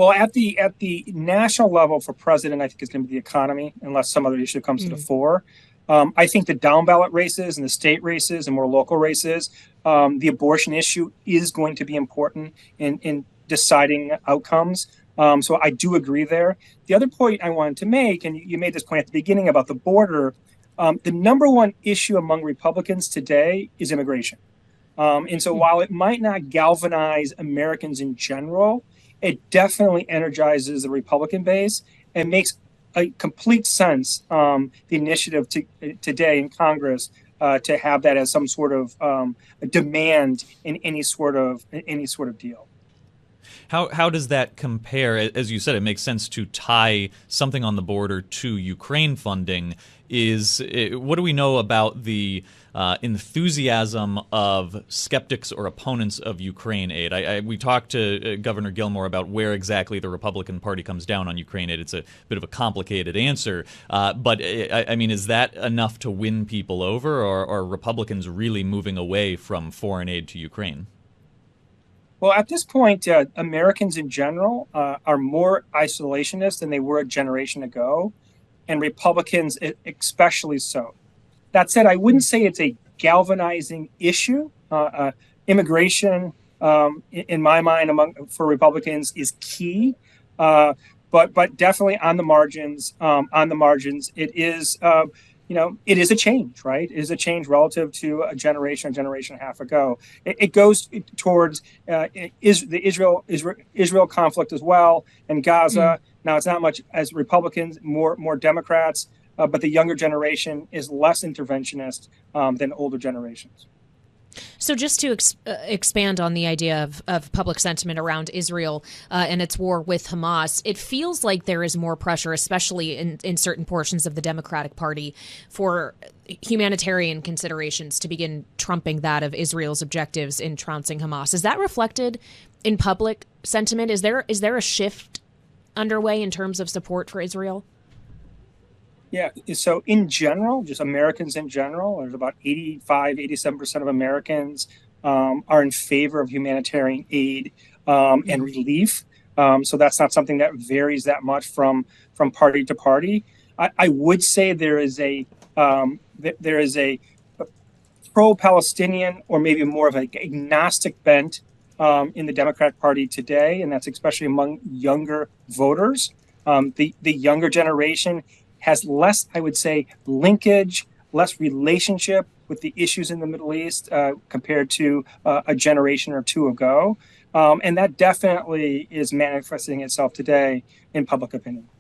Well, at the national level for president, I think it's going to be the economy, unless some other issue comes to the fore. I think the down ballot races and the state races and more local races, the abortion issue is going to be important in deciding outcomes. So I do agree there. The other point I wanted to make, and you made this point at the beginning about the border, the number one issue among Republicans today is immigration. And so while it might not galvanize Americans in general, it definitely energizes the Republican base and makes a complete sense, the initiative today in Congress to have that as some sort of a demand in any sort of deal. How does that compare? As you said, it makes sense to tie something on the border to Ukraine funding. What do we know about the enthusiasm of skeptics or opponents of Ukraine aid? We talked to Governor Gilmore about where exactly the Republican Party comes down on Ukraine aid. It's a bit of a complicated answer, but I mean, is that enough to win people over, or are Republicans really moving away from foreign aid to Ukraine? Well, at this point, Americans in general are more isolationist than they were a generation ago, and Republicans especially so. That said, I wouldn't say it's a galvanizing issue. Immigration, in my mind, for Republicans, is key, but definitely on the margins. It is. It is a change, right? It is a change relative to a generation and a half ago. It goes towards the Israel conflict as well, and Gaza. Now, it's not much as Republicans, more Democrats, but the younger generation is less interventionist than older generations. So just to expand on the idea of public sentiment around Israel and its war with Hamas, it feels like there is more pressure, especially in certain portions of the Democratic Party, for humanitarian considerations to begin trumping that of Israel's objectives in trouncing Hamas. Is that reflected in public sentiment? Is there a shift underway in terms of support for Israel? Yeah. So in general, just Americans in general, there's about 87% of Americans are in favor of humanitarian aid and relief. So that's not something that varies that much from party to party. I would say there is a pro-Palestinian or maybe more of an agnostic bent in the Democratic Party today, and that's especially among younger voters. The younger generation has less, I would say, linkage, less relationship with the issues in the Middle East compared to a generation or two ago. And that definitely is manifesting itself today in public opinion.